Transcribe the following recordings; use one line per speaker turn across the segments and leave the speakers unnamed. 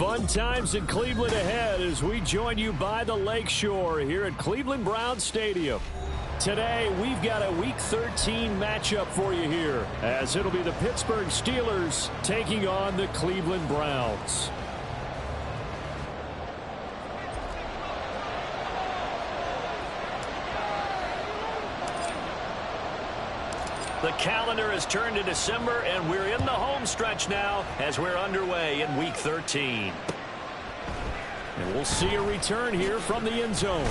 Fun times in Cleveland ahead as we join you by the Lakeshore here at Cleveland Browns Stadium. Today, we've got a Week 13 matchup for you here, as it'll be the Pittsburgh Steelers taking on the Cleveland Browns. The calendar has turned to December, and we're in the home stretch now as we're underway in Week 13. And we'll see a return here from the end zone.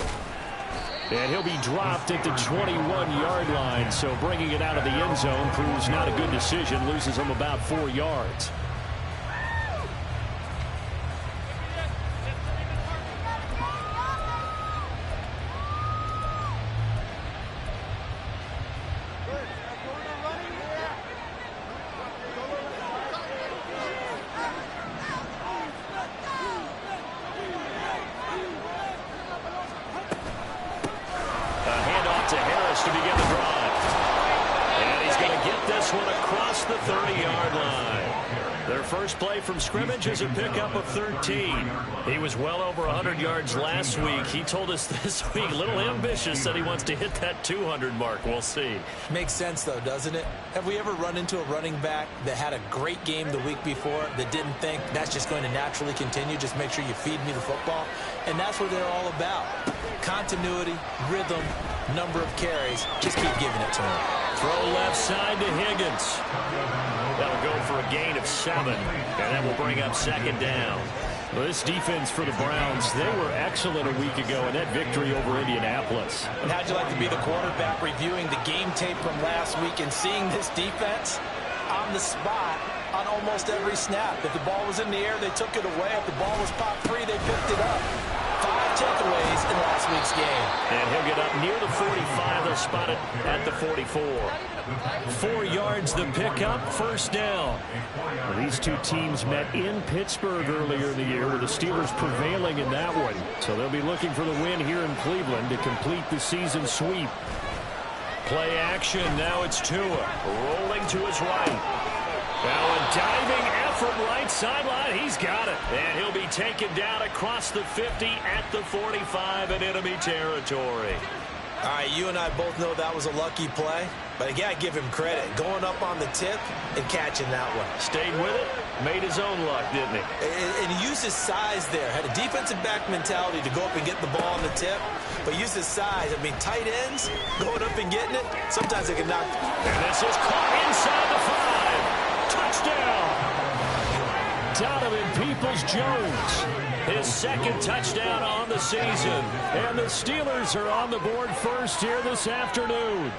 And he'll be dropped at the 21-yard line, so bringing it out of the end zone proves not a good decision, loses him about 4 yards. From scrimmage is a pickup of 13. He was well over 100 yards last week. He told us this week, a little ambitious, that he wants to hit that 200 mark. We'll see.
Makes sense, though, doesn't it? Have we ever run into a running back that had a great game the week before that didn't think that's just going to naturally continue? Just make sure you feed me the football. And that's what they're all about. Continuity, rhythm, number of carries. Just keep giving it to him.
Throw left side to Higgins. That'll go for a gain of 7, and that will bring up second down. Well, this defense for the Browns, they were excellent a week ago in that victory over Indianapolis.
And how'd you like to be the quarterback reviewing the game tape from last week and seeing this defense on the spot on almost every snap? If the ball was in the air, they took it away. If the ball was popped free, they picked it up. 5 takeaways in last week's game.
And he'll get up near the 45. They'll spot it at the 44. 4 yards the pickup, first down. Well, these two teams met in Pittsburgh earlier in the year, with the Steelers prevailing in that one. So they'll be looking for the win here in Cleveland to complete the season sweep. Play action, now it's Tua, rolling to his right. Now a diving effort right sideline. He's got it. And he'll be taken down across the 50 at the 45 in enemy territory.
All right, you and I both know that was a lucky play. But again, I give him credit. Going up on the tip and catching that one.
Stayed with it. Made his own luck, didn't he?
And he used his size there. Had a defensive back mentality to go up and get the ball on the tip. But used his size. I mean, tight ends, going up and getting it, sometimes they can knock.
And this is caught inside the 5. Touchdown. Donovan Peoples-Jones. His second touchdown on the season. And the Steelers are on the board first here this afternoon.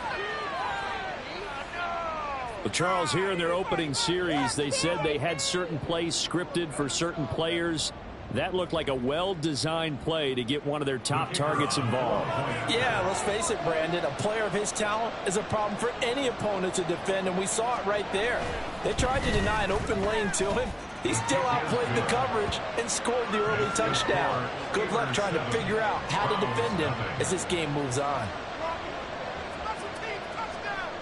Well, Charles, here in their opening series, they said they had certain plays scripted for certain players. That looked like a well-designed play to get one of their top targets involved.
Yeah, let's face it, Brandon. A player of his talent is a problem for any opponent to defend, and we saw it right there. They tried to deny an open lane to him. He still outplayed the coverage and scored the early touchdown. Good luck trying to figure out how to defend him as this game moves on.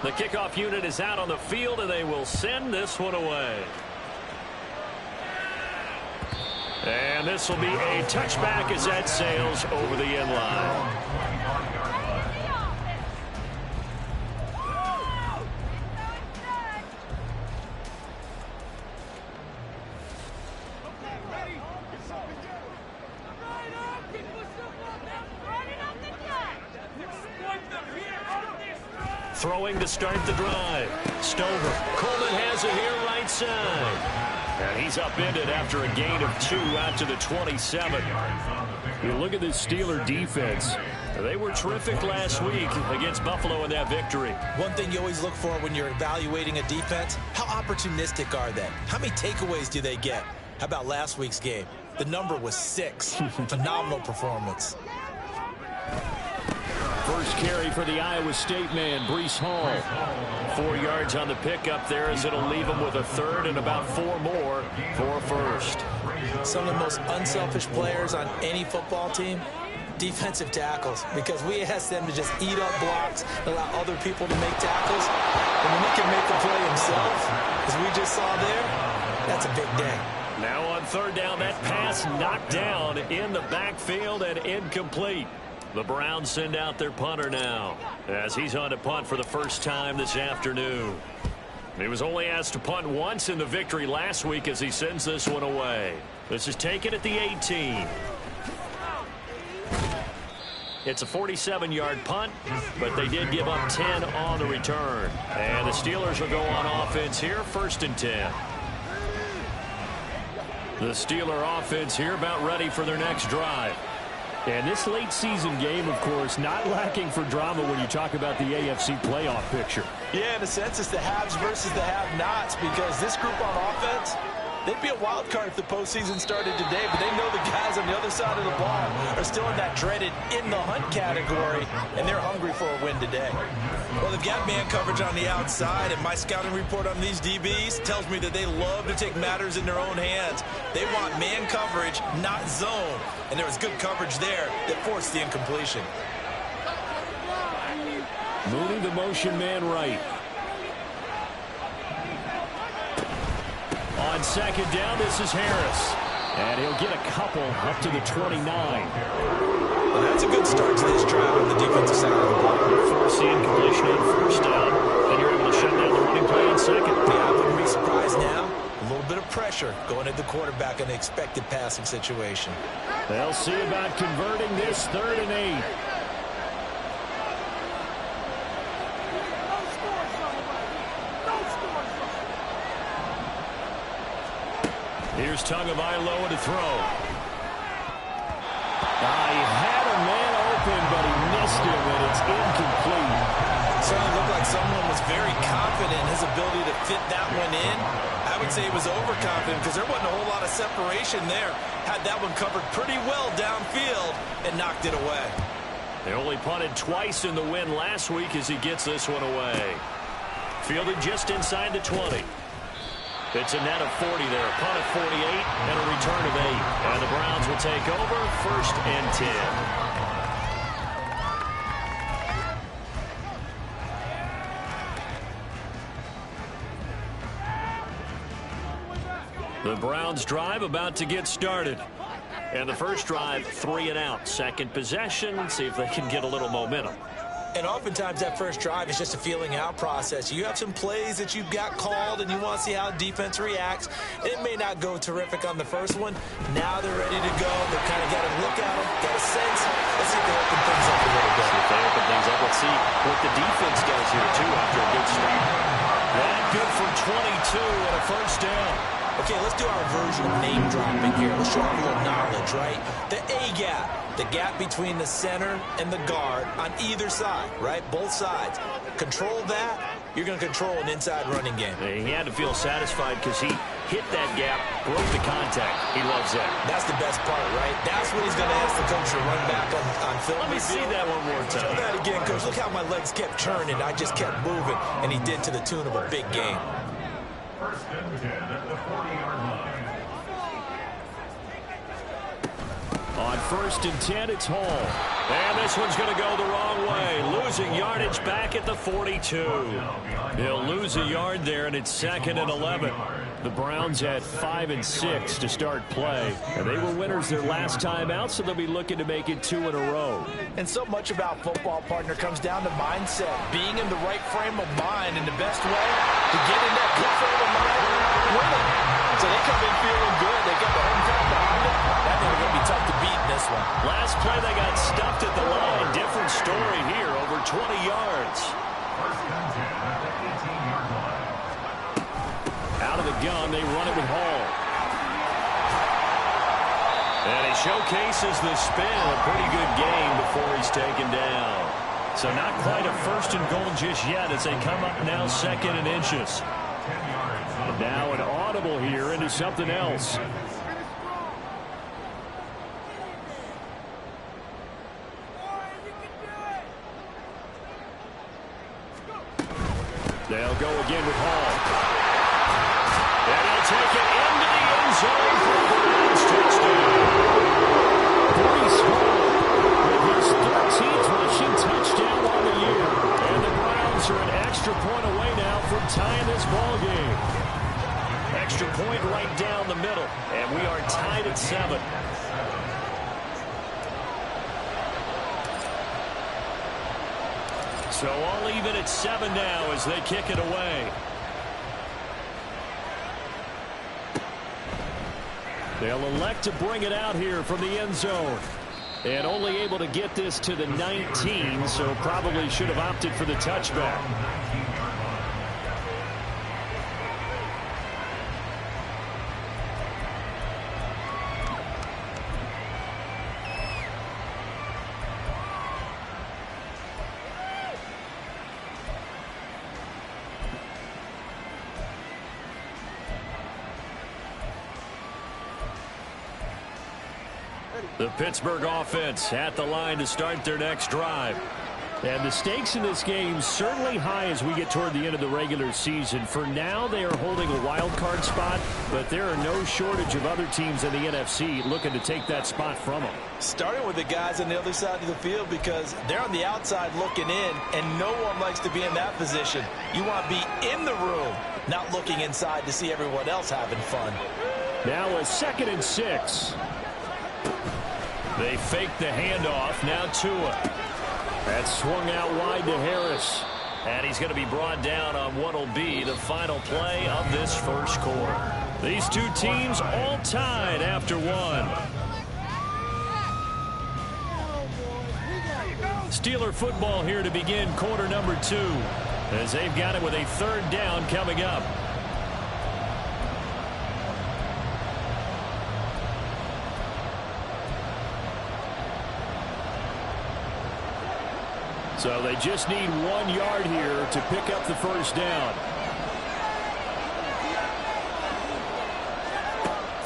The kickoff unit is out on the field, and they will send this one away. And this will be a touchback as that sails over the end line. Throwing to start the drive. Stover. Coleman has it here right side. And he's upended after a gain of 2 out to the 27. You look at this Steeler defense. They were terrific last week against Buffalo in that victory.
One thing you always look for when you're evaluating a defense, how opportunistic are they? How many takeaways do they get? How about last week's game? The number was 6. Phenomenal performance.
First carry for the Iowa State man, Breece Hall. 4 yards on the pickup there as it'll leave him with a third and about 4 more for a first.
Some of the most unselfish players on any football team, defensive tackles, because we ask them to just eat up blocks, allow other people to make tackles. And when he can make the play himself, as we just saw there, that's a big day.
Now on third down, that pass knocked down in the backfield and incomplete. The Browns send out their punter now as he's on to punt for the first time this afternoon. He was only asked to punt once in the victory last week as he sends this one away. This is taken at the 18. It's a 47-yard punt, but they did give up 10 on the return. And the Steelers will go on offense here, 1st and 10. The Steeler offense here about ready for their next drive. And this late season game, of course, not lacking for drama when you talk about the AFC playoff picture.
Yeah, in a sense, it's the haves versus the have-nots, because this group on offense, they'd be a wild card if the postseason started today, but they know the guys on the other side of the ball are still in that dreaded in-the-hunt category, and they're hungry for a win today. Well, they've got man coverage on the outside, and my scouting report on these DBs tells me that they love to take matters in their own hands. They want man coverage, not zone, and there was good coverage there that forced the incompletion.
Mooney, the motion man right. On second down, this is Harris. And he'll get a couple up to the 29.
Well, that's a good start to this drive on the defensive side of the ball.
Force the incompletion on first down, and you're able to shut down the running play on second.
Yeah, I wouldn't be surprised now. A little bit of pressure going at the quarterback in an expected passing situation.
They'll see about converting this 3rd and 8. Here's Tagovailoa to throw. He had a man open, but he missed him, and it's incomplete.
It certainly looked like someone was very confident in his ability to fit that one in. I would say he was overconfident because there wasn't a whole lot of separation there. Had that one covered pretty well downfield and knocked it away.
They only punted twice in the win last week as he gets this one away. Fielded just inside the 20. It's a net of 40 there, a punt of 48, and a return of 8. And the Browns will take over, 1st and 10. The Browns drive about to get started. And the first drive, 3 and out. Second possession, see if they can get a little momentum.
And oftentimes that first drive is just a feeling out process. You have some plays that you've got called and you want to see how defense reacts. It may not go terrific on the first one. Now they're ready to go. They've kind of got to look at them, got a sense. Let's see if they open things up a little bit.
See if they open things up. Let's see what the defense does here, too, after a good start. That good for 22 and a first down.
Okay, let's do our version of name dropping here. Let's show off a little knowledge, right? The A gap. The gap between the center and the guard on either side, right? Both sides. Control that, you're going to control an inside running game.
He had to feel satisfied because he hit that gap, broke the contact. He loves that.
That's the best part, right? That's what he's going to ask the coach to run back on film.
Let me see that one more time.
Show that again, coach. Look how my legs kept turning. I just kept moving, and he did to the tune of a big game.
1st and 10 at the 40-yard line.
On 1st and 10, it's Hall. And this one's going to go the wrong way. Losing yardage back at the 42. He'll lose a yard there, and it's 2nd and 11. The Browns had 5 and 6 to start play. And they were winners their last time out, so they'll be looking to make it 2 in a row.
And so much about football, partner, comes down to mindset. Being in the right frame of mind, and the best way to get in that good frame of mind, winning. So they come in feeling good. They got the home crowd behind them. That thing is going to be tough to beat in this one.
Last play, they got stuffed at the line. Different story here, over 20 yards. And he showcases the spin. A pretty good game before he's taken down. So not quite a first and goal just yet as they come up now second and inches. And now an audible here into something else. They'll go again with Hall. And he'll take it into the end zone for the Browns touchdown. Breece Hall with his 13th rushing touchdown on the year. And the Browns are an extra point away now from tying this ball game. Extra point right down the middle. And we are tied at 7. So all even at 7 now as they kick it away. They'll elect to bring it out here from the end zone. And only able to get this to the 19, so probably should have opted for the touchback. The Pittsburgh offense at the line to start their next drive. And the stakes in this game certainly high as we get toward the end of the regular season. For now, they are holding a wild card spot, but there are no shortage of other teams in the NFC looking to take that spot from them.
Starting with the guys on the other side of the field because they're on the outside looking in, and no one likes to be in that position. You want to be in the room, not looking inside to see everyone else having fun.
Now a 2nd and 6. They fake the handoff. Now Tua. That's swung out wide to Harris. And he's going to be brought down on what will be the final play of this first quarter. These two teams all tied after 1. Steeler football here to begin quarter number 2. As they've got it with a 3rd down coming up. So they just need 1 yard here to pick up the first down.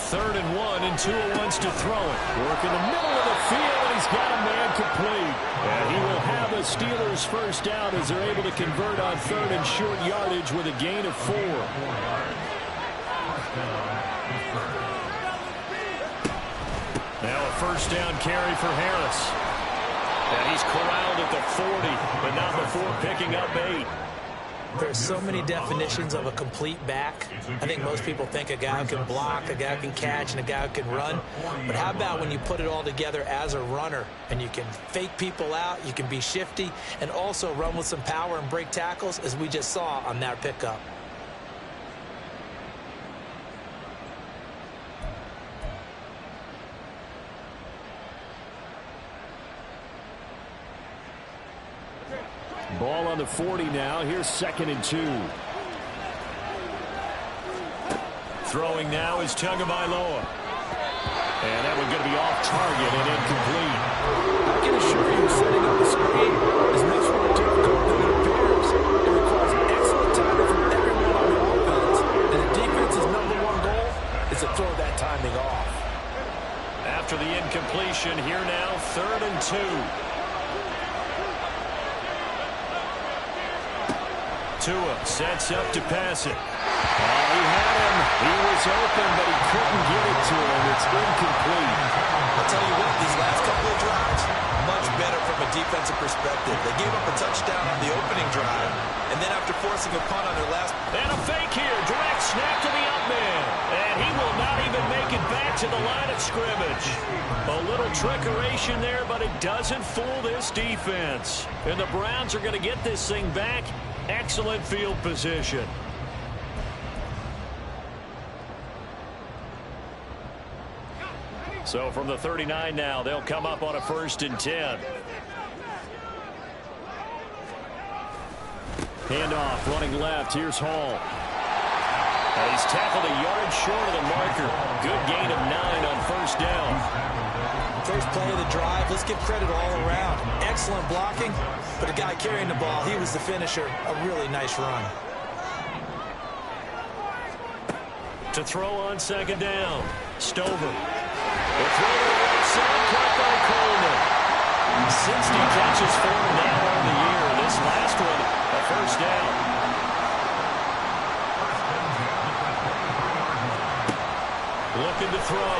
3rd and 1, and Tua wants to throw it. Work in the middle of the field, and he's got a man complete. And he will have the Steelers first down as they're able to convert on 3rd and short yardage with a gain of 4. Now a first down carry for Harris. And he's corralled at the 40, but not before picking up 8.
There's so many definitions of a complete back. I think most people think a guy who can block, a guy who can catch, and a guy who can run. But how about when you put it all together as a runner, and you can fake people out, you can be shifty, and also run with some power and break tackles, as we just saw on that pickup.
Ball on the 40 now. Here's 2nd and 2. Throwing now is Tagovailoa. And that one's going to be off target and incomplete.
I can assure you setting up a screen is much more difficult than it appears. It requires excellent timing from everyone on the offense. And the defense's #1 goal is to throw that timing off.
After the incompletion, here now 3rd and 2. Tua sets up to pass it. Oh, he had him. He was open, but he couldn't get it to him. It's incomplete.
I'll tell you what, these last couple of drives, much better from a defensive perspective. They gave up a touchdown on the opening drive, and then after forcing a punt on their last...
And a fake here. Direct snap to the up man. And he will not even make it back to the line of scrimmage. A little trickeration there, but it doesn't fool this defense. And the Browns are going to get this thing back. Excellent field position. So from the 39 now, they'll come up on a 1st and 10. Handoff running left. Here's Hall. And he's tackled a yard short of the marker. Good gain of 9 on first down.
First play of the drive, let's give credit all around. Excellent blocking, but the guy carrying the ball, he was the finisher. A really nice run.
To throw on second down, Stover. The throw to the right side, caught by Coleman. 60 catches for him now on the year. This last one, a first down. Looking to throw,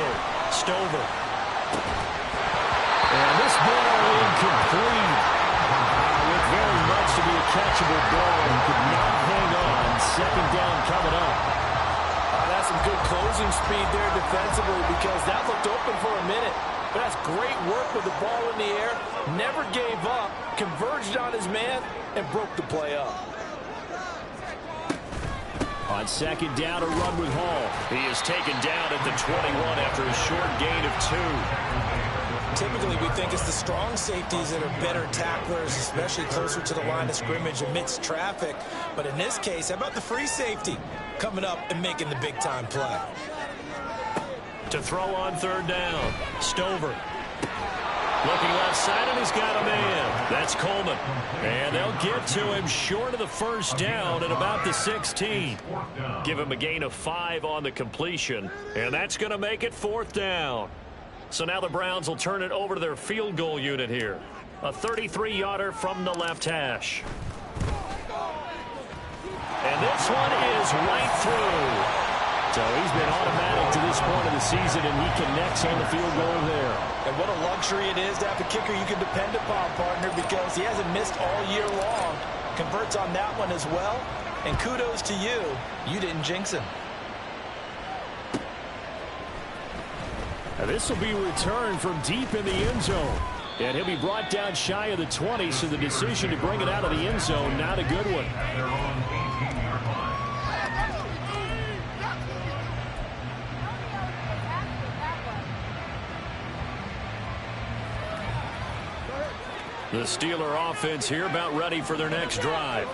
Stover. And this ball incomplete. With very much to be a catchable ball, he could not hang on. Second down coming up.
That's some good closing speed there defensively because that looked open for a minute. But that's great work with the ball in the air. Never gave up, converged on his man, and broke the play up.
On second down, a run with Hall. He is taken down at the 21 after a short gain of 2.
Typically, we think it's the strong safeties that are better tacklers, especially closer to the line of scrimmage amidst traffic. But in this case, how about the free safety coming up and making the big-time play?
To throw on third down, Stover. Looking left side, and he's got a man. That's Coleman. And they'll get to him short of the first down at about the 16. Give him a gain of 5 on the completion, and that's going to make it fourth down. So now the Browns will turn it over to their field goal unit here. A 33-yarder from the left hash. And this one is right through. So he's been automatic to this point of the season, and he connects on the field goal there.
And what a luxury it is to have a kicker you can depend upon, partner, because he hasn't missed all year long. Converts on that one as well. And kudos to you. You didn't jinx him.
Now this will be returned from deep in the end zone. And he'll be brought down shy of the 20, so the decision to bring it out of the end zone, not a good one. The Steeler offense here about ready for their next drive.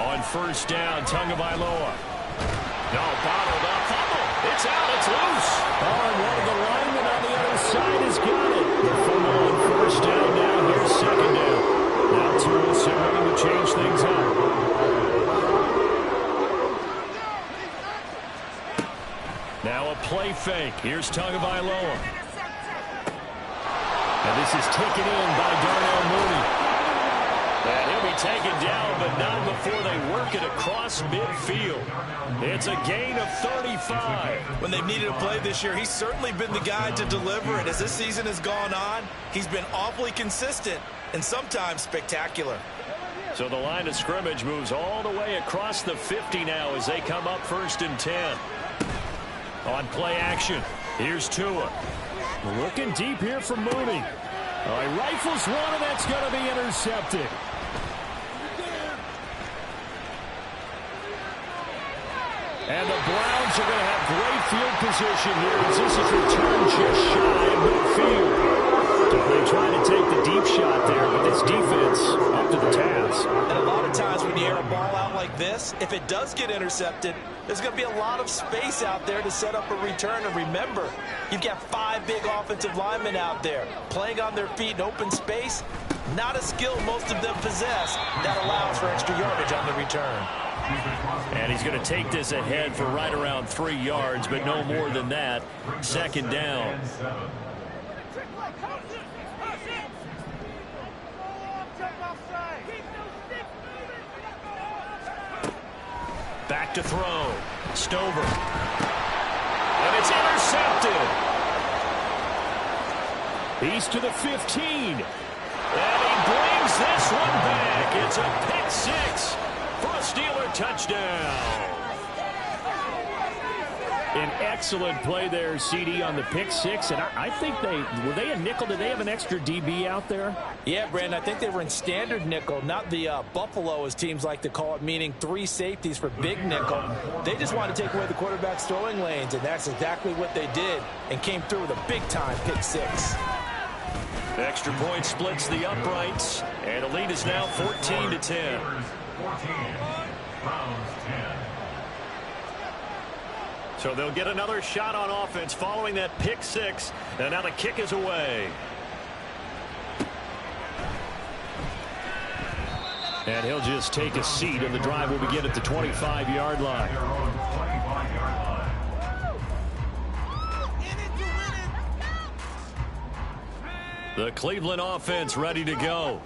On first down, Tagovailoa. No, bottled up. Fumble. It's out. It's loose. Oh, and one of the linemen on the other side has got it. The fumble on first down now. Here's second down. Now Tua looking to change things up. Now a play fake. Here's Tagovailoa. And this is taken in by Darnell Mooney. And he'll be taken down, but not before they work it across midfield. It's a gain of 35.
When they've needed a play this year, he's certainly been the guy to deliver it. As this season has gone on, he's been awfully consistent and sometimes spectacular.
So the line of scrimmage moves all the way across the 50 now as they come up first and 10. On play action, here's Tua. Looking deep here for Mooney. He rifles one, and that's going to be intercepted. And the Browns are going to have great field position here as this is returned just shy of midfield. They try to take the deep shot there, but this defense up to the task.
And a lot of times when you air a ball out like this, if it does get intercepted, there's going to be a lot of space out there to set up a return. And remember, you've got 5 big offensive linemen out there playing on their feet in open space. Not a skill most of them possess that allows for extra yardage on the return.
And he's going to take this ahead for right around 3 yards, but no more than that. Second down. Back to throw. Stover. And it's intercepted. He's to the 15. And he brings this one back. It's a pick 6 for a Steeler touchdown. An excellent play there, CD, on the pick 6. And I think were they a nickel? Did they have an extra DB out there?
Yeah, Brandon, I think they were in standard nickel, not the Buffalo, as teams like to call it, meaning 3 safeties for big nickel. They just wanted to take away the quarterback's throwing lanes, and that's exactly what they did, and came through with a big-time pick 6.
Extra point splits the uprights, and the lead is now 14-10.
14. Browns 10.
So they'll get another shot on offense following that pick six. And now the kick is away. And he'll just take a seat, and the drive will begin at the 25-yard line. The Cleveland offense ready to go.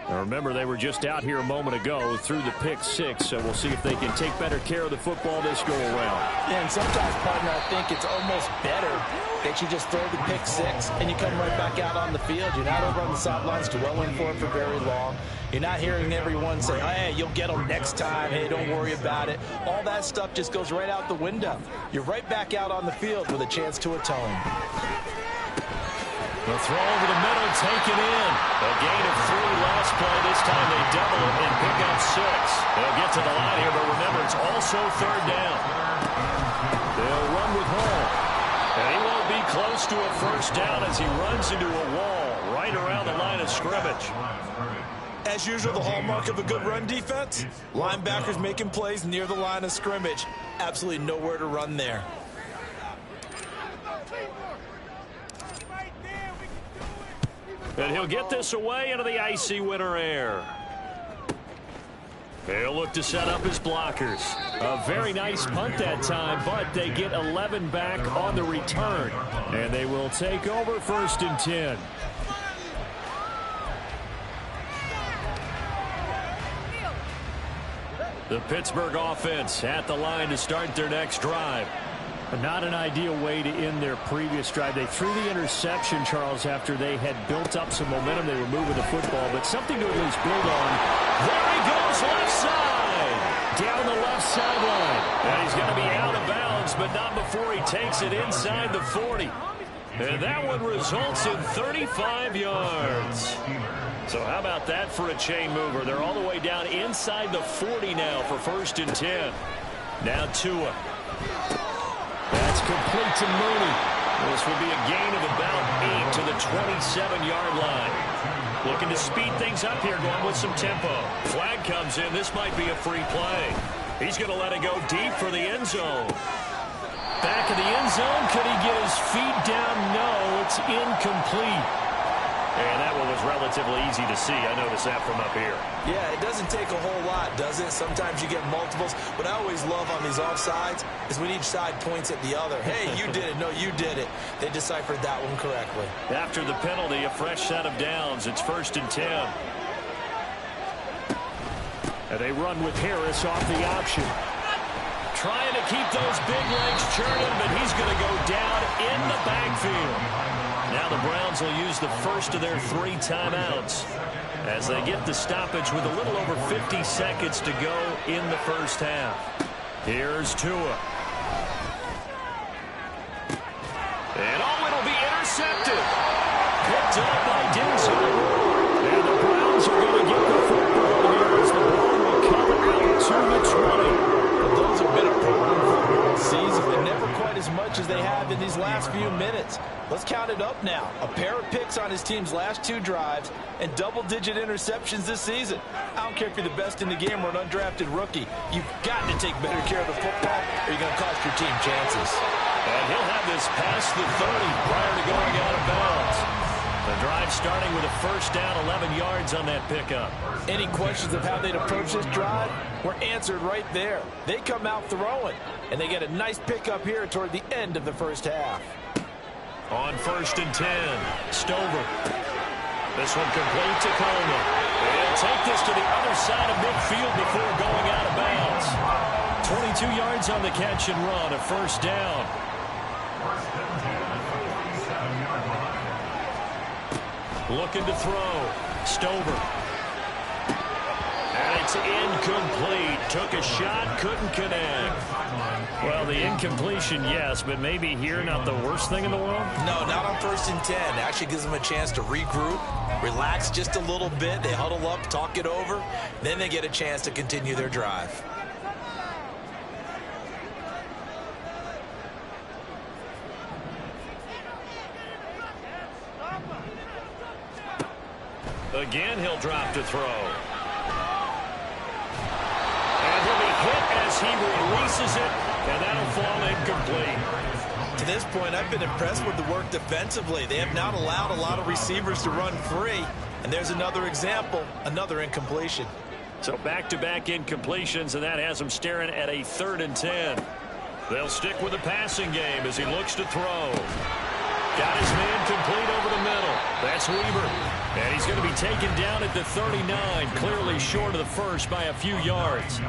Now remember, they were just out here a moment ago through the pick six, so we'll see if they can take better care of the football this go around.
Yeah, and sometimes, partner, I think it's almost better that you just throw the pick six and you come right back out on the field. You're not over on the sidelines dwelling for it for very long. You're not hearing everyone say, hey, you'll get them next time. Hey, don't worry about it. All that stuff just goes right out the window. You're right back out on the field with a chance to atone.
The throw over the middle, taken in. A gain of 3 last play. This time they double it and pick up 6. They'll get to the line here, but remember, it's also third down. They'll run with Hall. And he won't be close to a first down as he runs into a wall right around the line of scrimmage.
As usual, the hallmark of a good run defense, linebackers making plays near the line of scrimmage. Absolutely nowhere to run there.
And he'll get this away into the icy winter air. He'll look to set up his blockers. A very nice punt that time, but they get 11 back on the return. And they will take over 1st and 10. The Pittsburgh offense at the line to start their next drive. Not an ideal way to end their previous drive. They threw the interception, Charles, after they had built up some momentum. They were moving the football, but something to at least build on. There he goes, left side. Down the left sideline. And he's going to be out of bounds, but not before he takes it inside the 40. And that one results in 35 yards. So how about that for a chain mover? They're all the way down inside the 40 now for 1st and 10. Now Tua. That's complete to Mooney. This will be a gain of about 8 to the 27-yard line. Looking to speed things up here, going with some tempo. Flag comes in. This might be a free play. He's going to let it go deep for the end zone. Back of the end zone. Could he get his feet down? No, it's incomplete. And that one was relatively easy to see. I noticed that from up here.
Yeah, it doesn't take a whole lot, does it? Sometimes you get multiples. What I always love on these offsides is when each side points at the other. Hey, you did it. No, you did it. They deciphered that one correctly.
After the penalty, a fresh set of downs. It's 1st and 10. And they run with Harris off the option. Trying to keep those big legs churning, but he's going to go down in the backfield. Now the Browns will use the first of their 3 timeouts as they get the stoppage with a little over 50 seconds to go in the first half. Here's Tua. And it'll be intercepted. Picked up by Denzel. And the Browns are going to get the football here as the ball will come out to the 20.
Those have been a problem for the season, but never quite as much as they have in these last few minutes. Let's count it up now. A pair of picks on his team's last 2 drives and double-digit interceptions this season. I don't care if you're the best in the game or an undrafted rookie. You've got to take better care of the football or you're going to cost your team chances.
And he'll have this past the 30 prior to going out of bounds. The drive starting with a first down, 11 yards on that pickup.
Any questions of how they'd approach this drive were answered right there. They come out throwing, and they get a nice pickup here toward the end of the first half.
On 1st and 10, Stover. This one complete to Coleman. They'll take this to the other side of midfield before going out of bounds. 22 yards on the catch and run, a first down. Looking to throw. Stover. And it's incomplete. Took a shot, couldn't connect. Well, the incompletion, yes, but maybe here not the worst thing in the world?
No, not on 1st and 10. It actually gives them a chance to regroup, relax just a little bit. They huddle up, talk it over. Then they get a chance to continue their drive.
Again, he'll drop to throw. he releases it, and that'll fall incomplete.
To this point, I've been impressed with the work defensively. They have not allowed a lot of receivers to run free. And there's another example, another incompletion.
So back-to-back incompletions, and that has them staring at a 3rd and 10. They'll stick with the passing game as he looks to throw. Got his man complete over the middle. That's Weaver. And he's going to be taken down at the 39, clearly short of the first by a few yards.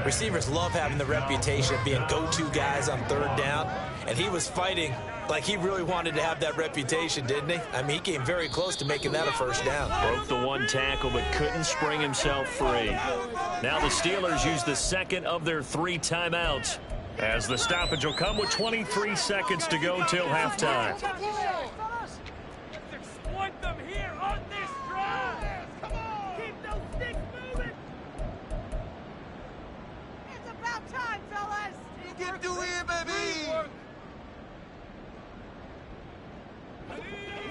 Receivers love having the reputation of being go-to guys on 3rd down, and he was fighting like he really wanted to have that reputation, didn't he? I mean, he came very close to making that a 1st down.
Broke the 1 tackle, but couldn't spring himself free. Now the Steelers use the 2nd of their 3 timeouts, as the stoppage will come with 23 seconds to go till halftime.
Exploit them here on this drive. Come on. Keep those sticks moving. It's about time, fellas.
Get to it, baby.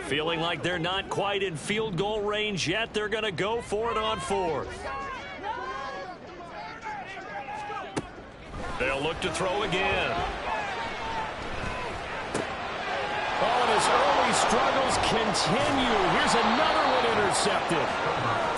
Feeling like they're not quite in field goal range yet, they're going to go for it on 4th. They'll look to throw again.
Oh, and his early struggles continue. Here's another one intercepted.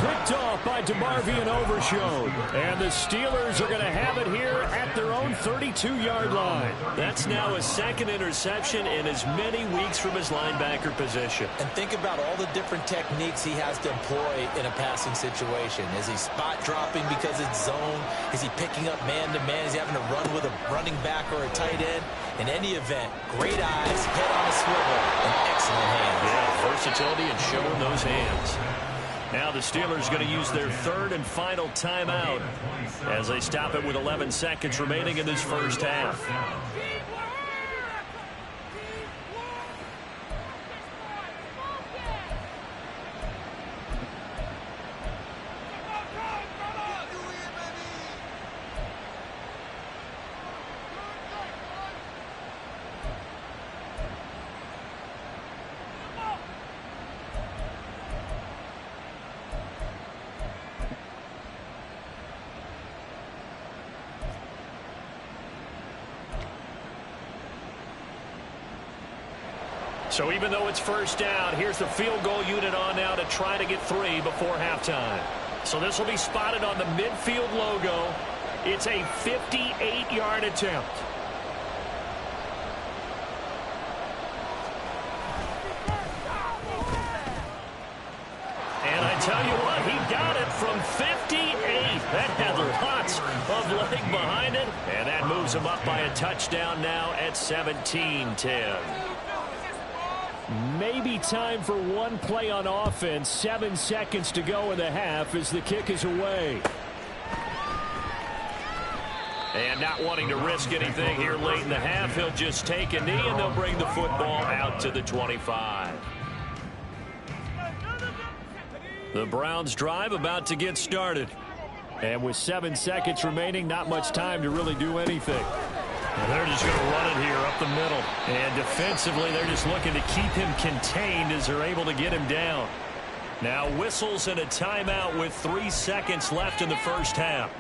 Picked off by DeMarvion Overshown. And the Steelers are going to have it here at their own 32-yard line.
That's now his 2nd interception in as many weeks from his linebacker position.
And think about all the different techniques he has to employ in a passing situation. Is he spot dropping because it's zone? Is he picking up man-to-man? Is he having to run with a running back or a tight end? In any event, great eyes, head on a swivel, and excellent hands.
Yeah, versatility and showing those hands. Now the Steelers going to use their 3rd and final timeout as they stop it with 11 seconds remaining in this first half. So even though it's 1st down, here's the field goal unit on now to try to get 3 before halftime. So this will be spotted on the midfield logo. It's a 58-yard attempt. And I tell you what, he got it from 58. That had lots of leg behind it. And that moves him up by a touchdown now at 17-10.
Maybe time for one play on offense. 7 seconds to go in the half as the kick is away.
And not wanting to risk anything here late in the half, he'll just take a knee and they'll bring the football out to the 25. The Browns drive about to get started.
And with 7 seconds remaining, not much time to really do anything.
And they're just going to run it here up the middle. And defensively, they're just looking to keep him contained as they're able to get him down. Now whistles and a timeout with 3 seconds left in the first half.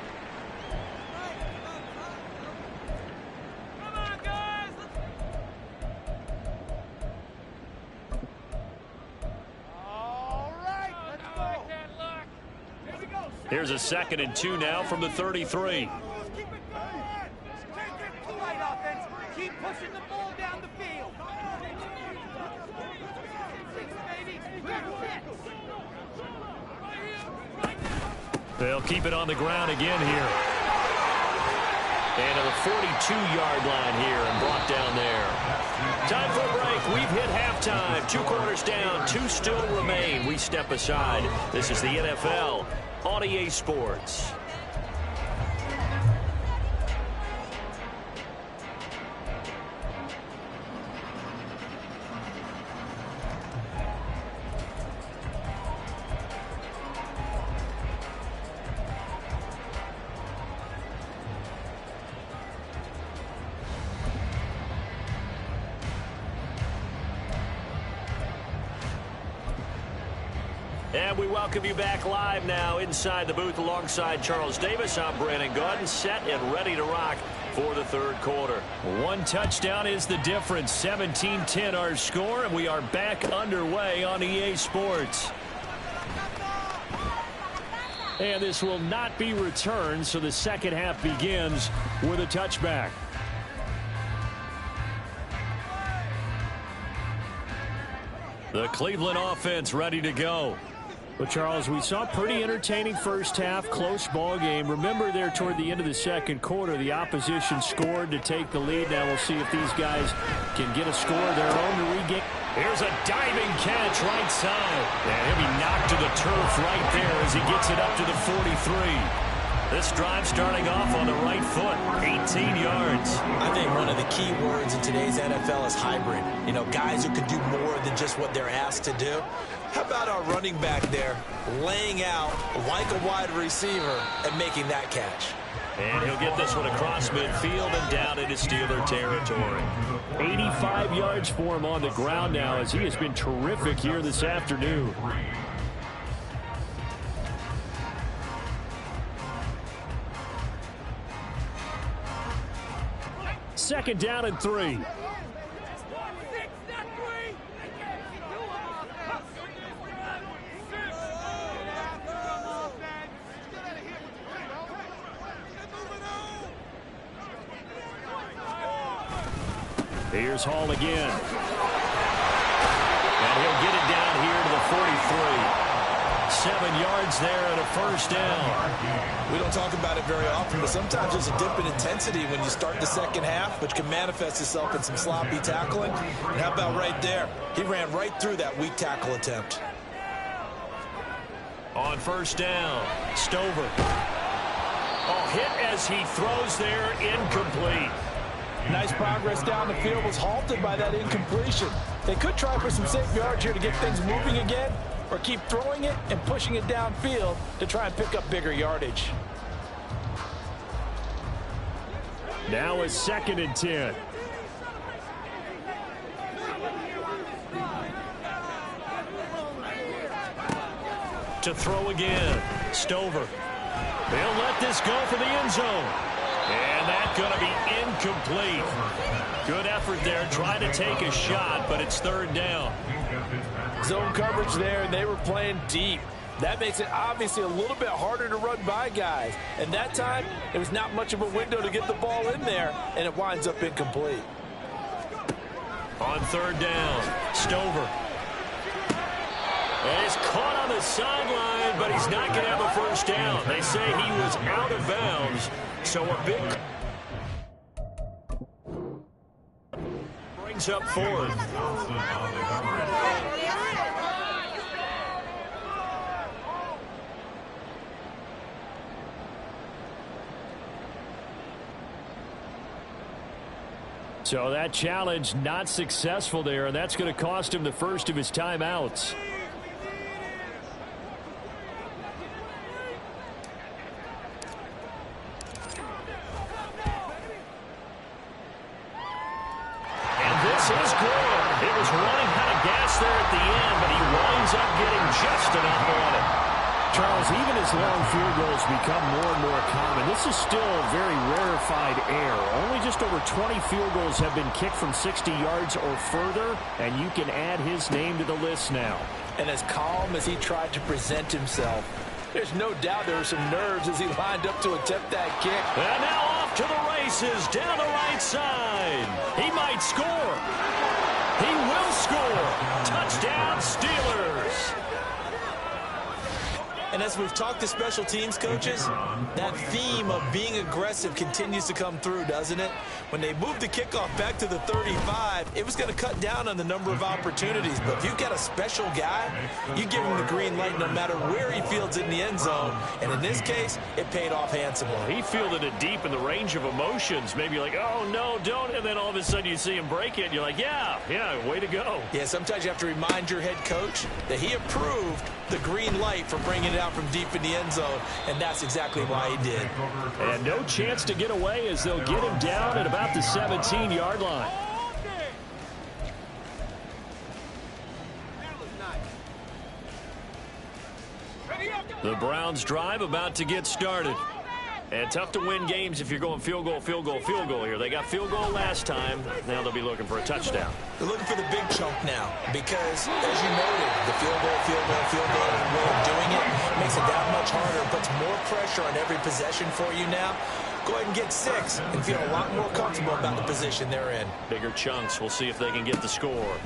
Come on, guys. All right, let's go. Here we go.
Here's a 2nd and 2 now from the 33.
Keep pushing the ball down the field.
They'll keep it on the ground again here. And to the 42-yard line here and brought down there. Time for a break. We've hit halftime. 2 quarters down. 2 still remain. We step aside. This is the NFL on EA Sports. And we welcome you back live now inside the booth alongside Charles Davis. I'm Brandon Gaudin, set and ready to rock for the third quarter.
One touchdown is the difference. 17-10 our score, and we are back underway on EA Sports. And this will not be returned, so the second half begins with a touchback. The Cleveland offense ready to go. Well, Charles, we saw a pretty entertaining first half, close ball game. Remember there toward the end of the second quarter, the opposition scored to take the lead. Now we'll see if these guys can get a score of their own to regain. Here's a diving catch right side. And he'll be knocked to the turf right there as he gets it up to the 43. This drive starting off on the right foot, 18 yards.
I think one of the key words in today's NFL is hybrid. You know, guys who can do more than just what they're asked to do. How about our running back there laying out like a wide receiver and making that catch?
And he'll get this one across midfield and down into Steeler territory.
85 yards for him on the ground now as he has been terrific here this afternoon. Second down and 3. Here's Hall again. And he'll get it down here to the 43. 7 yards there and a first down.
We don't talk about it very often, but sometimes there's a dip in intensity when you start the second half, which can manifest itself in some sloppy tackling. And how about right there? He ran right through that weak tackle attempt.
On first down, Stover. Oh, hit as he throws there, incomplete.
Nice progress down the field, was halted by that incompletion. They could try for some safe yards here to get things moving again, or keep throwing it and pushing it downfield to try and pick up bigger yardage.
Now a 2nd and 10.
To throw again, Stover. They'll let this go for the end zone. And that's going to be incomplete. Good effort there, trying to take a shot, but it's third down.
Zone coverage there, and they were playing deep. That makes it obviously a little bit harder to run by guys. And that time, there was not much of a window to get the ball in there, and it winds up incomplete.
On third down, Stover. And he's caught on the sideline, but he's not going to have a first down. They say he was out of bounds, so a big brings up fourth.
So that challenge not successful there, and that's going to cost him the first of his timeouts.
This is good. It was running out of gas there at the end, but he winds up getting just enough on it.
Charles, even as long field goals become more and more common, this is still a very rarefied air. Only just over 20 field goals have been kicked from 60 yards or further, and you can add his name to the list now.
And as calm as he tried to present himself, there's no doubt there were some nerves as he lined up to attempt that kick.
And now off to the races down the right side. He might score. He will score. Touchdown, Steelers.
And as we've talked to special teams coaches, that theme of being aggressive continues to come through, doesn't it? When they moved the kickoff back to the 35, it was going to cut down on the number of opportunities. But if you've got a special guy, you give him the green light no matter where he fields in the end zone. And in this case, it paid off handsomely.
He fielded it deep in the range of emotions. Maybe like, oh, no, don't. And then all of a sudden you see him break it. And you're like, yeah, way to go.
Yeah, sometimes you have to remind your head coach that he approved the green light for bringing it out from deep in the end zone, and that's exactly why he did.
And no chance to get away as they'll get him down at about the 17-yard line.
The Browns drive about to get started. And tough to win games if you're going field goal, field goal, field goal here. They got field goal last time. Now they'll be looking for a touchdown.
They're looking for the big chunk now because, as you noted, the field goal way of doing it makes it that much harder and puts more pressure on every possession for you now. Go ahead and get 6 and feel a lot more comfortable about the position they're in.
Bigger chunks. We'll see if they can get the score.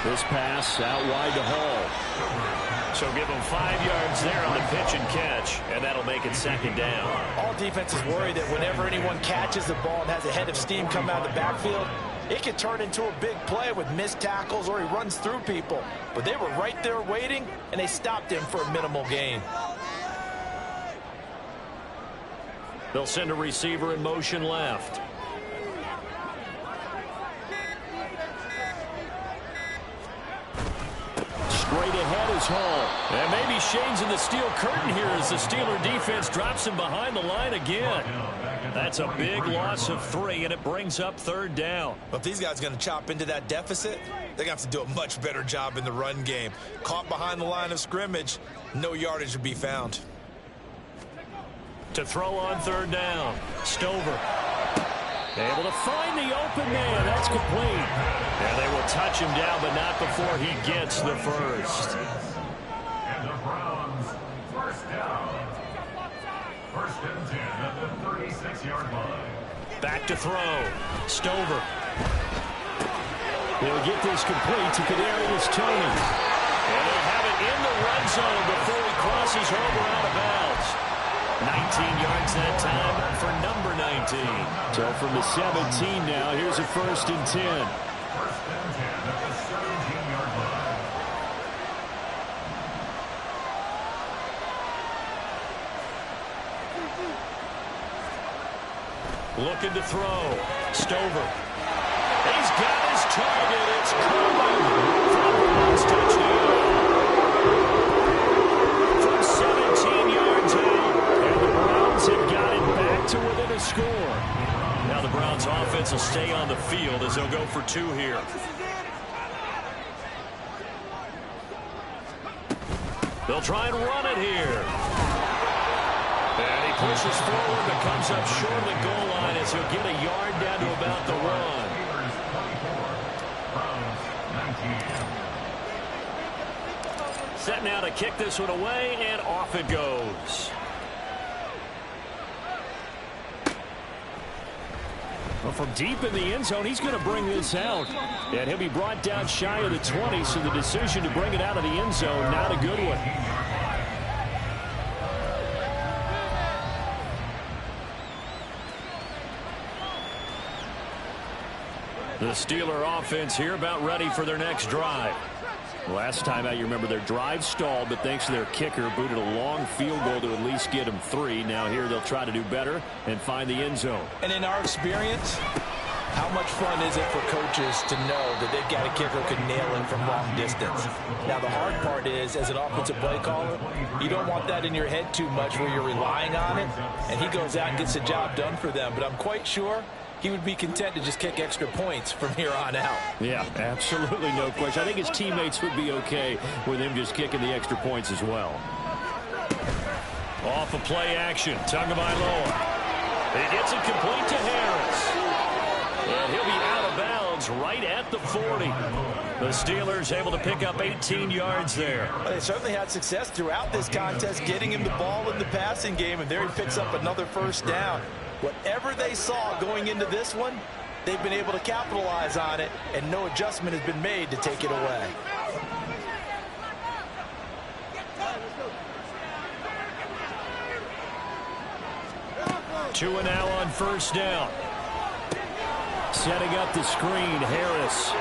This pass out wide to Hall.
So give them 5 yards there on the pitch and catch, and that'll make it second down.
All defenses worry that whenever anyone catches the ball and has a head of steam come out of the backfield, it can turn into a big play with missed tackles or he runs through people. But they were right there waiting, and they stopped him for a minimal gain.
They'll send a receiver in motion left.
Straight ahead is Hall.
And maybe Shane's in the steel curtain here as the Steeler defense drops him behind the line again. That's a big loss of 3, and it brings up third down.
But if these guys are going to chop into that deficit, they're going to have to do a much better job in the run game. Caught behind the line of scrimmage, no yardage to be found.
To throw on third down, Stover. Able to find the open man. That's complete. And they will touch him down, but not before he gets the first.
And the Browns, first down. First and 10 at the 36-yard line.
Back to throw. Stover.
They'll get this complete to Kadarius Toney.
And they'll have it in the red zone before he crosses over out of bounds. 19 yards that time for number 19.
So from the 17 now, here's a first and 10.
First and 10 at the 17-yard line.
Looking to throw. Stover. He's got his target. It's coming for the Browns touchdown. From 17 yards out. And the Browns have got it back to within a score. Now the Browns offense will stay on the field as they'll go for 2 here. They'll try and run it here. And he pushes forward but comes up short of the goal line as he'll get a yard down to about the run. Set now to kick this one away, and off it goes.
Well, from deep in the end zone, he's going to bring this out. And he'll be brought down shy of the 20, so the decision to bring it out of the end zone, not a good one.
The Steeler offense here about ready for their next drive.
Last time out, you remember their drive stalled, but thanks to their kicker, booted a long field goal to at least get them 3. Now here they'll try to do better and find the end zone.
And in our experience, how much fun is it for coaches to know that they've got a kicker who can nail it from long distance? Now, the hard part is, as an offensive play caller, you don't want that in your head too much where you're relying on it, and he goes out and gets the job done for them. But I'm quite sure he would be content to just kick extra points from here on out.
Yeah, absolutely no question. I think his teammates would be okay with him just kicking the extra points as well.
Off of play action, Tagovailoa. He gets it complete to Harris. And he'll be out of bounds right at the 40. The Steelers able to pick up 18 yards there.
Well, they certainly had success throughout this contest getting him the ball in the passing game, and there he picks up another first down. Whatever they saw going into this one, they've been able to capitalize on it, and no adjustment has been made to take it away.
Two and now on first down.
Setting up the screen, Harris.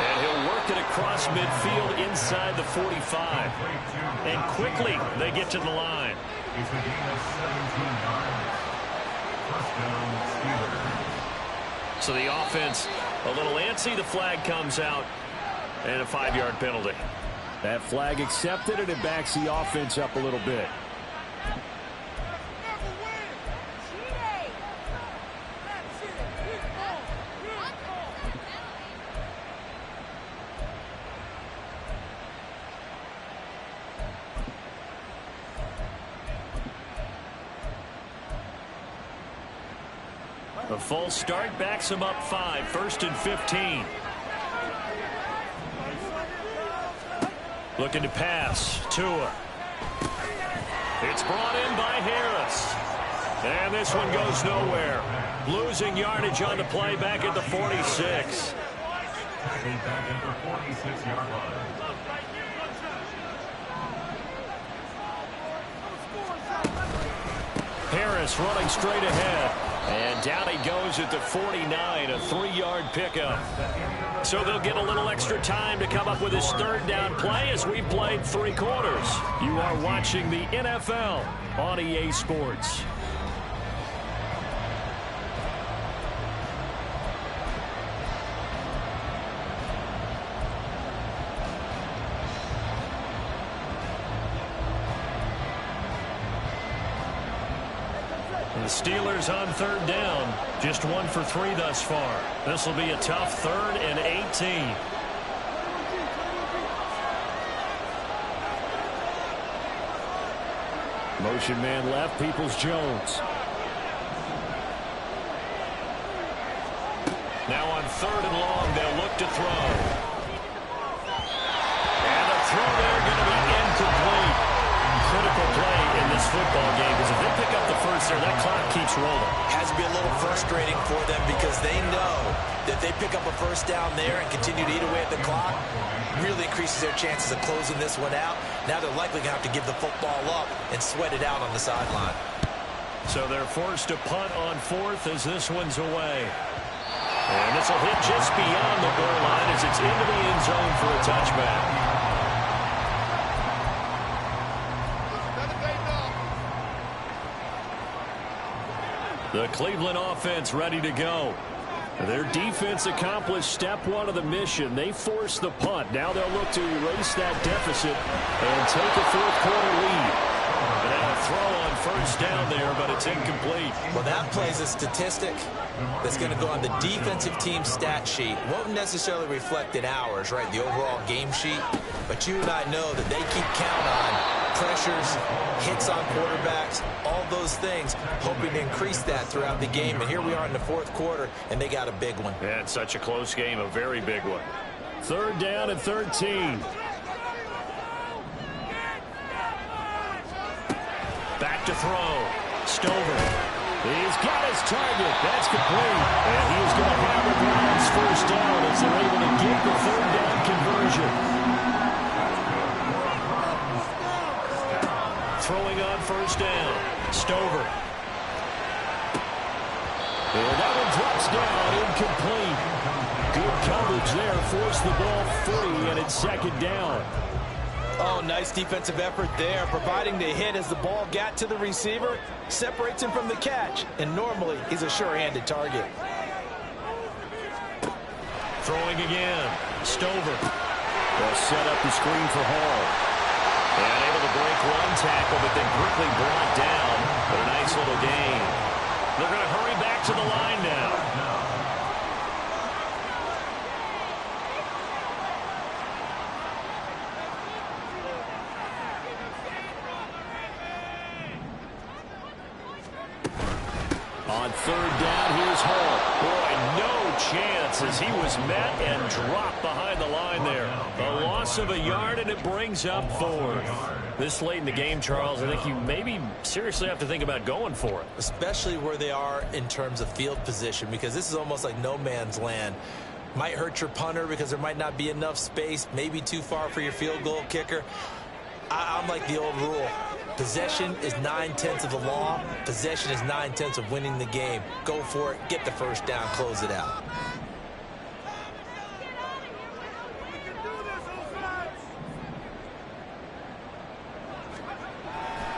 And he'll work it across midfield inside the 45. And quickly they get to the line.
It's a gain of 17 yards. First down, Steelers.
So the offense a little antsy. The flag comes out. And a 5-yard penalty.
That flag accepted, and it backs the offense up a little bit.
A false start backs him up 5, 1st and 15. Looking to pass. Tua. It's brought in by Harris. And this one goes nowhere. Losing yardage on the play back at the 46.
Back at the 46-yard line.
Harris running straight ahead. And down he goes at the 49, a 3-yard pickup. So they'll get a little extra time to come up with his 3rd down play as we've played 3 quarters. You are watching the NFL on EA Sports. The Steelers on 3rd down. Just 1 for 3 thus far. This will be a tough 3rd and 18.
Motion man left. Peoples-Jones.
Now on 3rd and long, they'll look to throw. And the throw there going to be incomplete. Critical play in this football game because if they pick up the first there, that clock keeps rolling.
Has to be a little frustrating for them because they know that they pick up a 1st down there and continue to eat away at the clock, really increases their chances of closing this one out. Now they're likely going to have to give the football up and sweat it out on the sideline.
So they're forced to punt on 4th as this one's away. And this will hit just beyond the goal line as it's into the end zone for a touchback. The Cleveland offense ready to go. Their defense accomplished step 1 of the mission. They forced the punt. Now they'll look to erase that deficit and take a 4th quarter lead. And a throw on 1st down there, but it's incomplete.
Well, that plays a statistic that's going to go on the defensive team stat sheet. Won't necessarily reflect in ours, right, the overall game sheet. But you and I know that they keep count on pressures, hits on quarterbacks, all those things, hoping to increase that throughout the game. And here we are in the 4th quarter, and they got a big one.
Yeah, it's such a close game, a very big one.
3rd down and 13.
Back to throw. Stover. He's got his target. That's complete. And he's going to have the Browns 1st down as they're able to get the 3rd down conversion. Throwing on 1st down. Stover. And that one drops down, incomplete. Good coverage there, forced the ball free, and it's 2nd down.
Oh, nice defensive effort there, providing the hit as the ball got to the receiver, separates him from the catch, and normally he's a sure-handed target.
Throwing again. Stover. They'll set up the screen for Hall. And able to break 1 tackle, but then quickly brought down. But a nice little gain. They're going to hurry back to the line now. On 3rd down, here's Hall. Boy, no chance as he was met and dropped behind the line there. A loss of a yard, and it brings up 4th. This late in the game, Charles, I think you maybe seriously have to think about going for it.
Especially where they are in terms of field position, because this is almost like no man's land. Might hurt your punter because there might not be enough space, maybe too far for your field goal kicker. I'm like the old rule. Possession is 9/10 of the law. Possession is 9/10 of winning the game. Go for it. Get the 1st down. Close it out.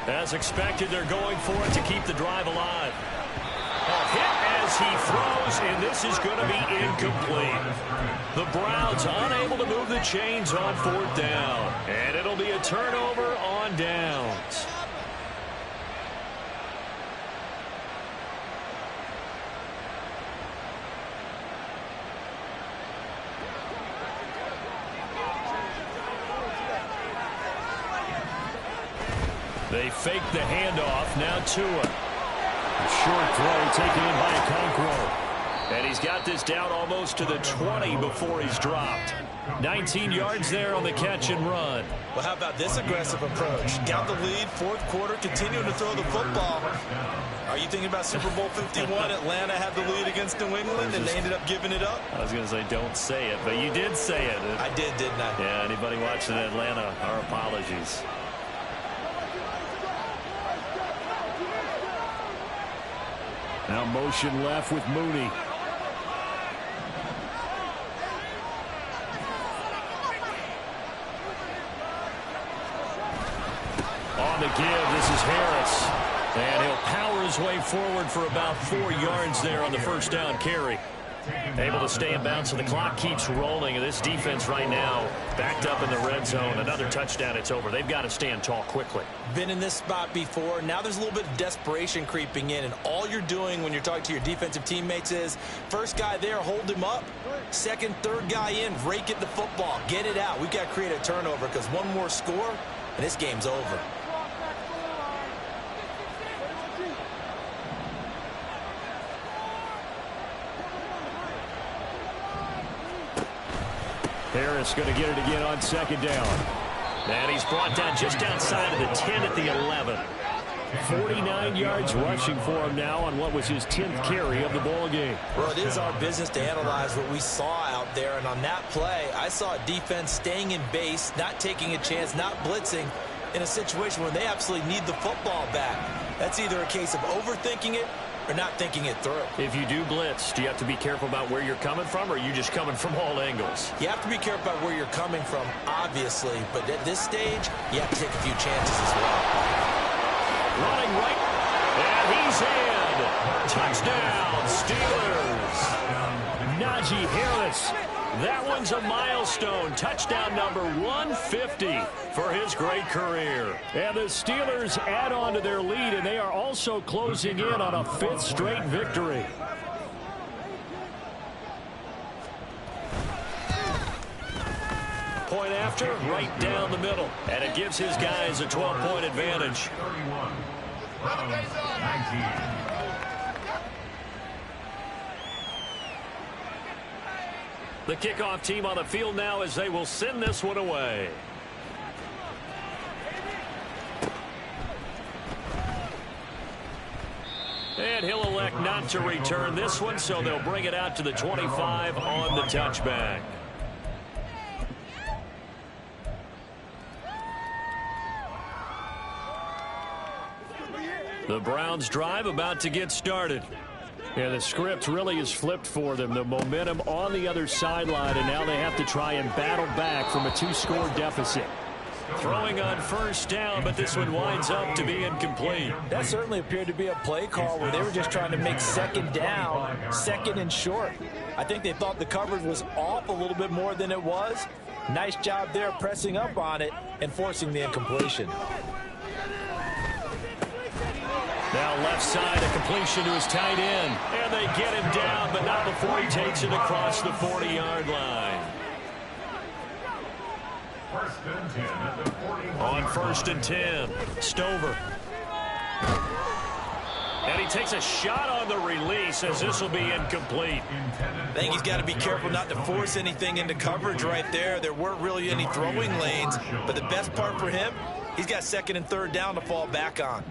As expected, they're going for it to keep the drive alive. A hit as he throws, and this is going to be incomplete. The Browns unable to move the chains on 4th down. And it'll be a turnover on downs. They fake the handoff. Now Tua. A short throw taken in by Okonkwo. got this down almost to the 20 before he's dropped. 19 yards there on the catch and run.
Well, how about this aggressive approach? Got the lead, fourth quarter, continuing to throw the football. Are you thinking about Super Bowl 51? Atlanta had the lead against New England, and they ended up giving it up?
I was going to say don't say it, but you did say it.
I did, didn't I?
Yeah, anybody watching Atlanta, our apologies.
Now motion left with Mooney. On the give, this is Harris. And he'll power his way forward for about 4 yards there on the first down carry. Able to stay in bounds, so the clock keeps rolling. And this defense right now backed up in the red zone. Another touchdown, it's over. They've got to stand tall quickly.
Been in this spot before. Now there's a little bit of desperation creeping in. And all you're doing when you're talking to your defensive teammates is, first guy there, hold him up. Second, third guy in, rake at the football. Get it out. We've got to create a turnover because one more score, and this game's over.
Harris going to get it again on second down.
And he's brought down just outside of the 10 at the 11.
49 yards rushing for him now on what was his 10th carry of the ball game.
Well, it is our business to analyze what we saw out there. And on that play, I saw a defense staying in base, not taking a chance, not blitzing in a situation where they absolutely need the football back. That's either a case of overthinking it or not thinking it through.
If you do blitz, do you have to be careful about where you're coming from, or are you just coming from all angles?
You have to be careful about where you're coming from, obviously, but at this stage, you have to take a few chances as well.
Running right, and he's in. Touchdown, Steelers.
Najee Harris.
That one's a milestone. Touchdown number 150 for his great career.
And the Steelers add on to their lead, and they are also closing in on a 5th straight victory.
Point after, right down the middle. And it gives his guys a 12-point advantage.
31. Browns 19.
The kickoff team on the field now as they will send this one away. And he'll elect not to return this one, so they'll bring it out to the 25 on the touchback. The Browns drive about to get started.
Yeah, the script really is flipped for them. The momentum on the other sideline, and now they have to try and battle back from a 2-score deficit.
Throwing on first down, but this one winds up to be incomplete.
That certainly appeared to be a play call where they were just trying to make second down, second and short. I think they thought the coverage was off a little bit more than it was. Nice job there pressing up on it and forcing the incompletion.
Now left side, a completion to his tight end. And they get him down, but not before he takes it across the 40-yard line.
First and 10 at the 41.
On first and 10, Stover. And he takes a shot on the release as this will be incomplete.
I think he's got to be careful not to force anything into coverage right there. There weren't really any throwing lanes, but the best part for him, he's got second and third down to fall back on.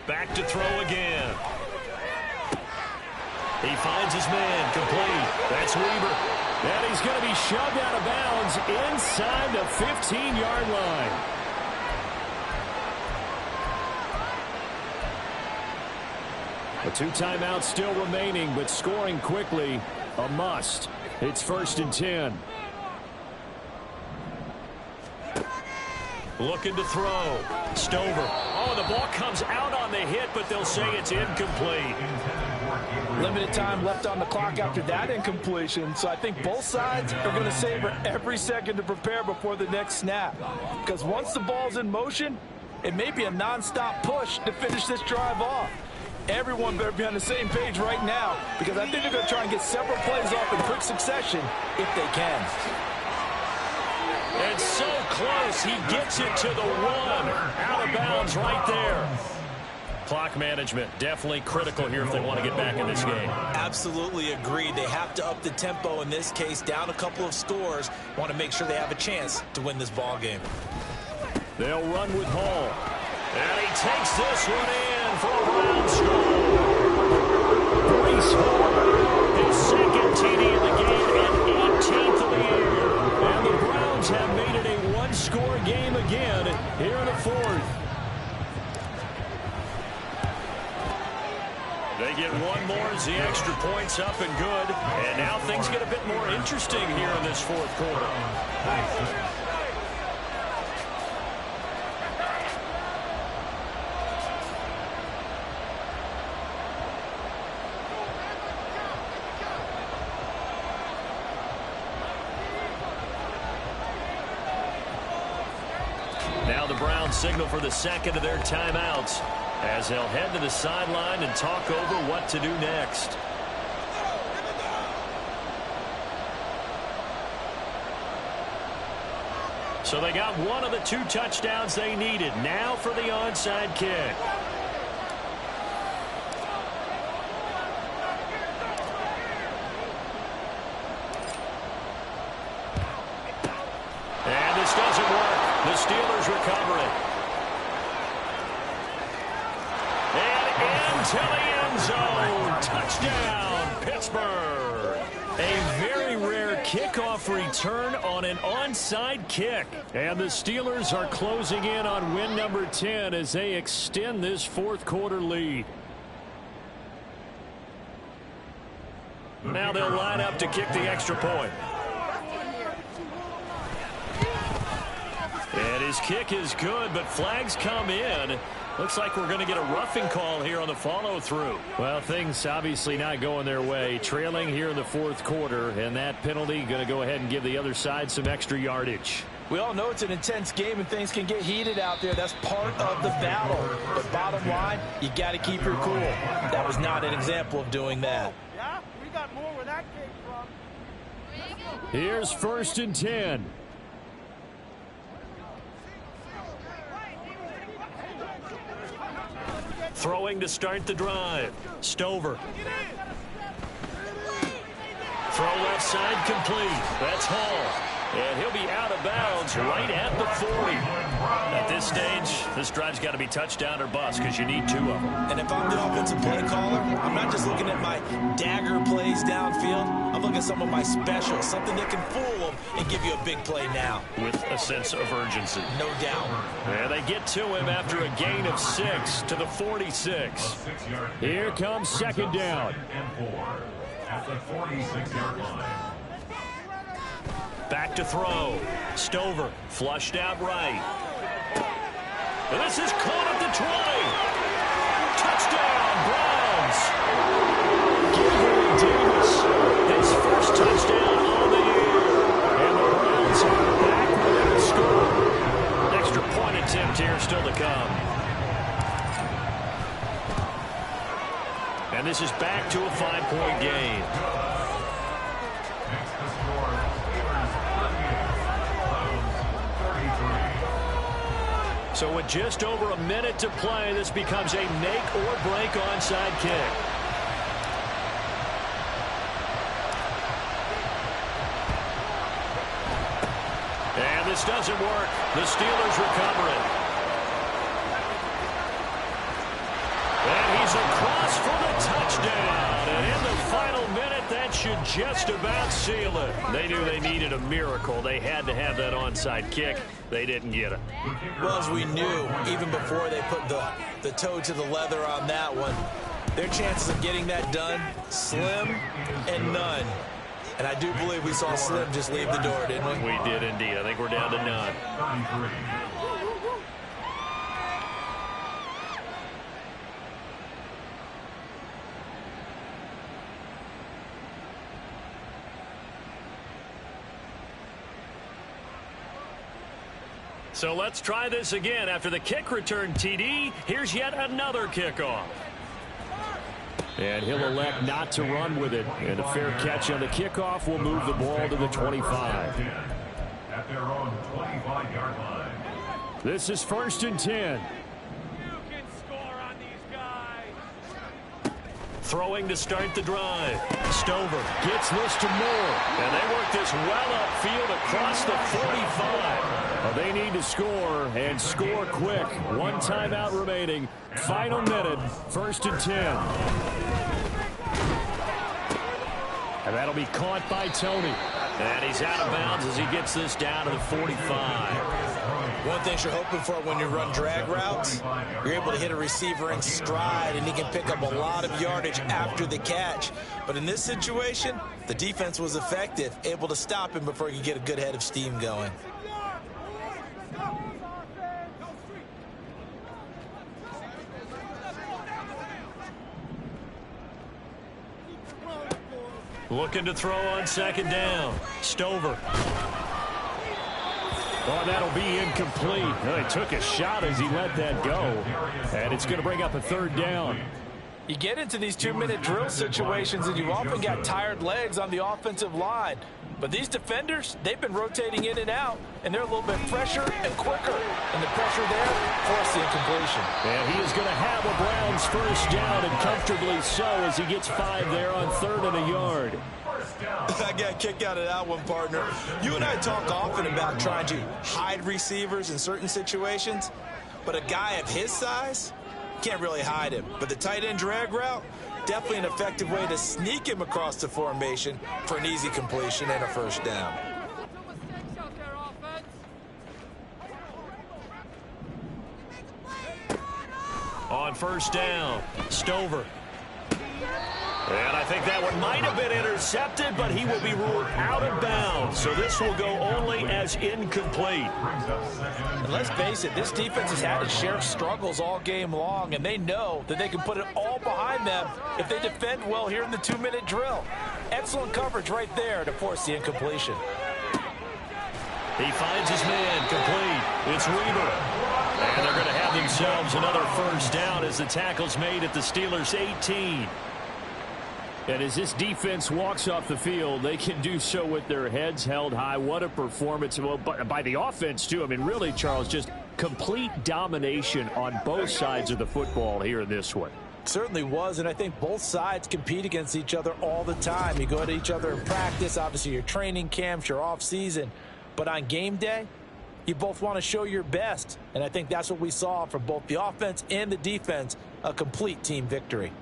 Back to throw again. He finds his man, complete. That's Weaver.
And he's going to be shoved out of bounds inside the 15-yard line. The 2 timeouts still remaining, but scoring quickly, a must. It's first and 10.
Looking to throw. Stover. Oh, the ball comes out on the hit, but they'll say it's incomplete.
Limited time left on the clock after that incompletion, so I think both sides are going to savor every second to prepare before the next snap. Because once the ball's in motion, it may be a non-stop push to finish this drive off. Everyone better be on the same page right now, because I think they're going to try and get several plays off in quick succession if they can.
And so close, he gets it to the 1. Out of bounds right there. clock management, definitely critical here if they want to get back in this game.
Absolutely agreed. They have to up the tempo in this case, down a couple of scores. Want to make sure they have a chance to win this ball game.
They'll run with Hall. And he takes this one in for a Brown score. Breece Hall, his second TD of the game and 18th of the year. And the Browns have made it a one-score game again here in the fourth. They get one more as the extra point's up and good. And now things get a bit more interesting here in this fourth quarter. Now the Browns signal for the second of their timeouts as they'll head to the sideline and talk over what to do next. So they got one of the 2 touchdowns they needed. Now for the onside kick. And this doesn't work. The Steelers recover it. And into the end zone. Touchdown, Pittsburgh. A very rare kickoff return on an onside kick. And the Steelers are closing in on win number 10 as they extend this fourth quarter lead. Now they'll line up to kick the extra point. And his kick is good, but flags come in. Looks like we're going to get a roughing call here on the follow-through. Well, things obviously not going their way. Trailing here in the fourth quarter, and that penalty going to go ahead and give the other side some extra yardage.
We all know it's an intense game and things can get heated out there. That's part of the battle. But bottom line, you got to keep your cool. That was not an example of doing that.
Yeah, we got more where that came from.
Here's 1st and 10.
Throwing to start the drive. Stover. Throw left side complete. That's Hall. And he'll be out of bounds right at the 40. At this stage, this drive's got to be touchdown or bust because you need 2 of them.
And if I'm the offensive play caller, I'm not just looking at my dagger plays downfield. I'm looking at some of my specials, something that can fool them and give you a big play now.
With a sense of urgency.
No doubt.
And they get to him after a gain of 6 to the 46.
Here comes 2nd down.
At the 46-yard line.
Back to throw. Stover flushed out right. And this is caught at the 20. Touchdown, Browns. Gabriel Davis, his first touchdown on the year. And the Browns are back within a score. Extra point attempt here still to come. And this is back to a 5-point game. So with just over a minute to play, this becomes a make-or-break onside kick. And this doesn't work. The Steelers recover it. And he's across for the touchdown. And in the final minute, that should just about seal it. They knew they needed a miracle. They had to have that onside kick. They didn't get it.
Well, as we knew, even before they put the toe to the leather on that one, their chances of getting that done, slim and none. And I do believe we saw Slim just leave the door, didn't we?
We did indeed. I think we're down to none. So let's try this again. After the kick return TD, here's yet another kickoff.
And he'll elect not to run with it. And a fair catch on the kickoff will move the ball to the 25.
At their own 25-yard line.
This is 1st and 10.
You can score on these guys.
Throwing to start the drive. Stover gets this to Moore. And they work this well upfield across the 45.
Well, they need to score, and score quick. One timeout remaining. Final minute, 1st and 10. And that'll be caught by Tony.
And he's out of bounds as he gets this down to the 45.
One thing you're hoping for when you run drag routes, you're able to hit a receiver in stride, and he can pick up a lot of yardage after the catch. But in this situation, the defense was effective, able to stop him before he could get a good head of steam going.
Looking to throw on 2nd down. Stover.
Oh, that'll be incomplete. Well, he took a shot as he let that go. And it's going to bring up a 3rd down.
You get into these 2-minute drill situations, and you've often got tired legs on the offensive line. But these defenders, they've been rotating in and out, and they're a little bit fresher and quicker. And the pressure there forced the incompletion.
And he is going to have a Browns 1st down, and comfortably so, as he gets 5 there on 3rd and a yard.
I got a kick out of that one, partner. You and I talk often about trying to hide receivers in certain situations, but a guy of his size can't really hide him. But the tight end drag route, definitely an effective way to sneak him across the formation for an easy completion and a 1st down.
On 1st down, Stover. And I think that one might have been intercepted, but he will be ruled out of bounds. So this will go only as incomplete.
And let's face it, this defense has had its share of struggles all game long, and they know that they can put it all behind them if they defend well here in the 2-minute drill. Excellent coverage right there to force the incompletion.
He finds his man complete. It's Weaver. And they're going to have themselves another 1st down as the tackle's made at the Steelers' 18.
And as this defense walks off the field, they can do so with their heads held high. What a performance by the offense, too. I mean, really, Charles, just complete domination on both sides of the football here in this one.
Certainly was, and I think both sides compete against each other all the time. You go at each other in practice, obviously your training camps, your off-season. But on game day, you both want to show your best. And I think that's what we saw from both the offense and the defense, a complete team victory.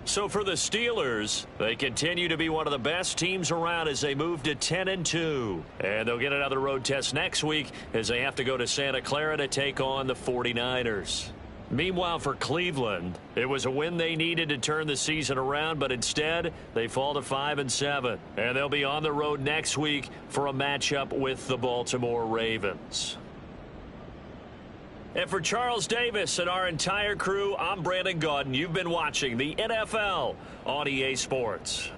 So for the Steelers, they continue to be one of the best teams around as they move to 10-2. And they'll get another road test next week as they have to go to Santa Clara to take on the 49ers. Meanwhile, for Cleveland, it was a win they needed to turn the season around, but instead they fall to 5-7. And they'll be on the road next week for a matchup with the Baltimore Ravens. And for Charles Davis and our entire crew, I'm Brandon Gaudin. You've been watching the NFL on EA Sports.